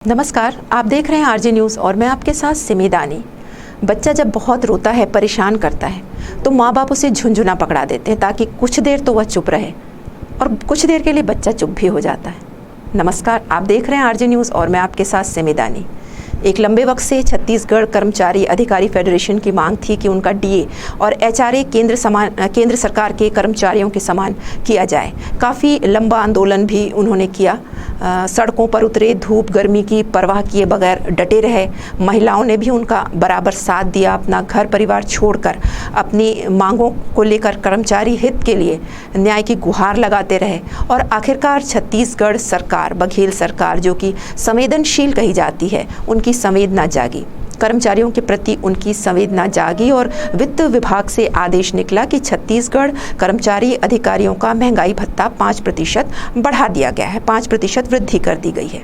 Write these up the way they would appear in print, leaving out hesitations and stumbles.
नमस्कार, आप देख रहे हैं आरजे न्यूज़ और मैं आपके साथ सिमी दानी। बच्चा जब बहुत रोता है, परेशान करता है तो माँ बाप उसे झुंझुना पकड़ा देते हैं ताकि कुछ देर तो वह चुप रहे, और कुछ देर के लिए बच्चा चुप भी हो जाता है। नमस्कार, आप देख रहे हैं आरजे न्यूज़ और मैं आपके साथ सिमी दानी। एक लंबे वक्त से छत्तीसगढ़ कर्मचारी अधिकारी फेडरेशन की मांग थी कि उनका डीए और एचआरए केंद्र सरकार के कर्मचारियों के समान किया जाए। काफ़ी लंबा आंदोलन भी उन्होंने किया, सड़कों पर उतरे, धूप गर्मी की परवाह किए बगैर डटे रहे। महिलाओं ने भी उनका बराबर साथ दिया, अपना घर परिवार छोड़कर अपनी मांगों को लेकर कर्मचारी हित के लिए न्याय की गुहार लगाते रहे। और आखिरकार छत्तीसगढ़ सरकार, बघेल सरकार, जो कि संवेदनशील कही जाती है, उनकी संवेदना जागी, कर्मचारियों के प्रति उनकी संवेदना जागी और वित्त विभाग से आदेश निकला कि छत्तीसगढ़ कर्मचारी अधिकारियों का महंगाई भत्ता 5% बढ़ा दिया गया है, 5% वृद्धि कर दी गई है।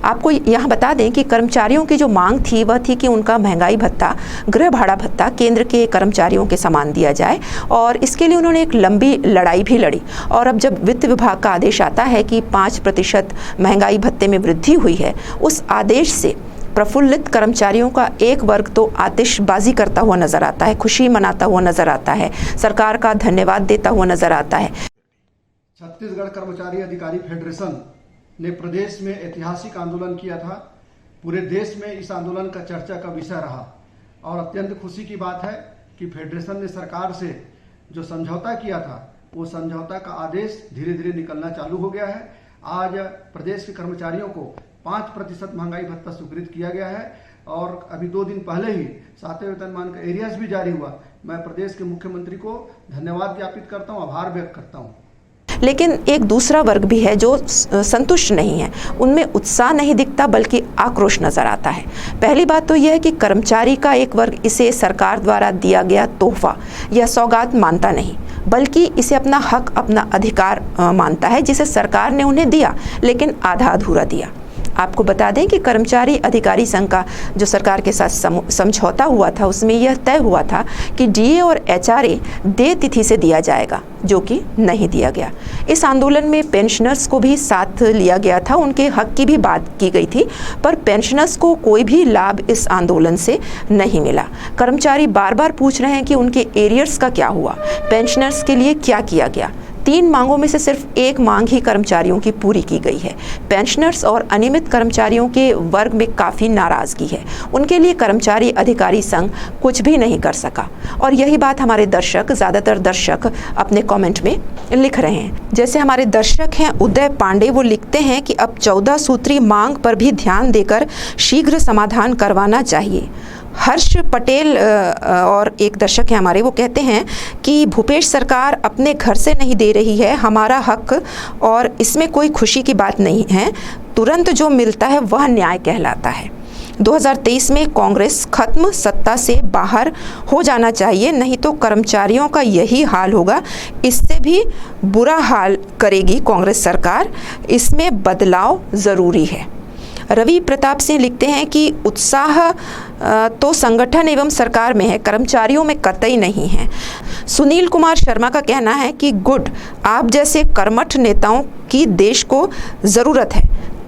आपको यहाँ बता दें कि कर्मचारियों की जो मांग थी वह थी कि उनका महंगाई भत्ता, गृह भाड़ा भत्ता केंद्र के कर्मचारियों के समान दिया जाए, और इसके लिए उन्होंने एक लंबी लड़ाई भी लड़ी। और अब जब वित्त विभाग का आदेश आता है कि 5% महंगाई भत्ते में वृद्धि हुई है, उस आदेश से प्रफुल्लित कर्मचारियों का एक वर्ग तो आतिशबाजी करता हुआ नजर आता है, खुशी मनाता हुआ नजर आता है, सरकार का धन्यवाद देता हुआ नजर आता है। छत्तीसगढ़ कर्मचारी अधिकारी फेडरेशन ने प्रदेश में ऐतिहासिक आंदोलन किया था। पूरे देश में इस आंदोलन का चर्चा का विषय रहा, और अत्यंत खुशी की बात है कि फेडरेशन ने सरकार से जो समझौता किया था, वो समझौता का आदेश धीरे धीरे निकलना चालू हो गया है। आज प्रदेश के कर्मचारियों को 5% महंगाई भत्ता स्वीकृत किया गया है, और अभी 2 दिन पहले ही 7वें वेतनमान का एरियर्स भी जारी हुआ। मैं प्रदेश के मुख्यमंत्री को धन्यवाद ज्ञापित करता हूँ, आभार व्यक्त करता हूँ। लेकिन एक दूसरा वर्ग भी है जो संतुष्ट नहीं है, उनमें उत्साह नहीं दिखता बल्कि आक्रोश नजर आता है। पहली बात तो यह है कि कर्मचारी का एक वर्ग इसे सरकार द्वारा दिया गया तोहफा या सौगात मानता नहीं, बल्कि इसे अपना हक, अपना अधिकार मानता है, जिसे सरकार ने उन्हें दिया लेकिन आधा अधूरा दिया। आपको बता दें कि कर्मचारी अधिकारी संघ का जो सरकार के साथ समझौता हुआ था, उसमें यह तय हुआ था कि डीए और एचआरए देय तिथि से दिया जाएगा, जो कि नहीं दिया गया। इस आंदोलन में पेंशनर्स को भी साथ लिया गया था, उनके हक की भी बात की गई थी, पर पेंशनर्स को कोई भी लाभ इस आंदोलन से नहीं मिला। कर्मचारी बार बार पूछ रहे हैं कि उनके एरियर्स का क्या हुआ, पेंशनर्स के लिए क्या किया गया। 3 मांगों में से सिर्फ एक मांग ही कर्मचारियों की पूरी की गई है। पेंशनर्स और अनियमित कर्मचारियों के वर्ग में काफ़ी नाराज़गी है, उनके लिए कर्मचारी अधिकारी संघ कुछ भी नहीं कर सका। और यही बात हमारे दर्शक, ज़्यादातर दर्शक अपने कमेंट में लिख रहे हैं। जैसे हमारे दर्शक हैं उदय पांडे, वो लिखते हैं कि अब 14 सूत्री मांग पर भी ध्यान देकर शीघ्र समाधान करवाना चाहिए। हर्ष पटेल और एक दर्शक हैं हमारे, वो कहते हैं कि भूपेश सरकार अपने घर से नहीं दे रही है हमारा हक, और इसमें कोई खुशी की बात नहीं है। तुरंत जो मिलता है वह न्याय कहलाता है। 2023 में कांग्रेस खत्म, सत्ता से बाहर हो जाना चाहिए, नहीं तो कर्मचारियों का यही हाल होगा। इससे भी बुरा हाल करेगी कांग्रेस सरकार, इसमें बदलाव ज़रूरी है। रवि प्रताप सिंह लिखते हैं कि उत्साह तो संगठन एवं सरकार में है, कर्मचारियों में कतई नहीं है। सुनील कुमार शर्मा का कहना है कि गुड, आप जैसे कर्मठ नेताओं की देश को ज़रूरत है।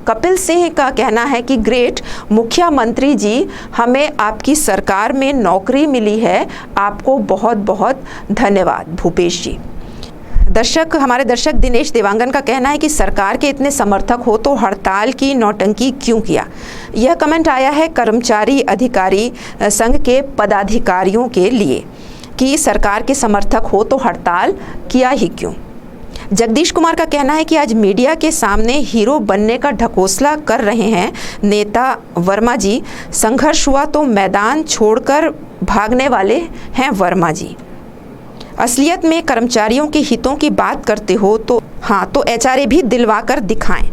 कपिल सिंह का कहना है कि ग्रेट, मुख्यमंत्री जी, हमें आपकी सरकार में नौकरी मिली है, आपको बहुत बहुत धन्यवाद भूपेश जी। हमारे दर्शक दिनेश देवांगन का कहना है कि सरकार के इतने समर्थक हो तो हड़ताल की नौटंकी क्यों किया। यह कमेंट आया है कर्मचारी अधिकारी संघ के पदाधिकारियों के लिए कि सरकार के समर्थक हो तो हड़ताल किया ही क्यों। जगदीश कुमार का कहना है कि आज मीडिया के सामने हीरो बनने का ढकोसला कर रहे हैं नेता वर्मा जी, संघर्ष हुआ तो मैदान छोड़कर भागने वाले हैं वर्मा जी। असलियत में कर्मचारियों के हितों की बात करते हो तो तो एचआरए भी दिलवा कर दिखाएं।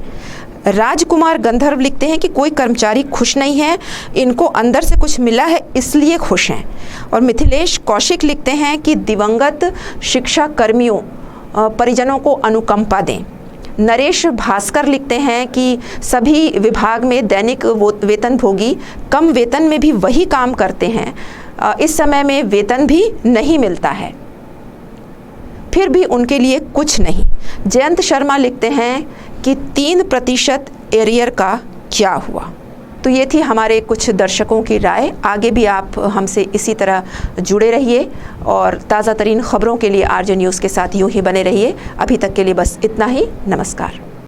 राजकुमार गंधर्व लिखते हैं कि कोई कर्मचारी खुश नहीं है, इनको अंदर से कुछ मिला है इसलिए खुश हैं। और मिथिलेश कौशिक लिखते हैं कि दिवंगत शिक्षा कर्मियों परिजनों को अनुकंपा दें। नरेश भास्कर लिखते हैं कि सभी विभाग में दैनिक वेतनभोगी कम वेतन में भी वही काम करते हैं, इस समय में वेतन भी नहीं मिलता है, फिर भी उनके लिए कुछ नहीं। जयंत शर्मा लिखते हैं कि 3% एरियर का क्या हुआ। तो ये थी हमारे कुछ दर्शकों की राय। आगे भी आप हमसे इसी तरह जुड़े रहिए और ताज़ा तरीन खबरों के लिए आरजे न्यूज़ के साथ यूं ही बने रहिए। अभी तक के लिए बस इतना ही। नमस्कार।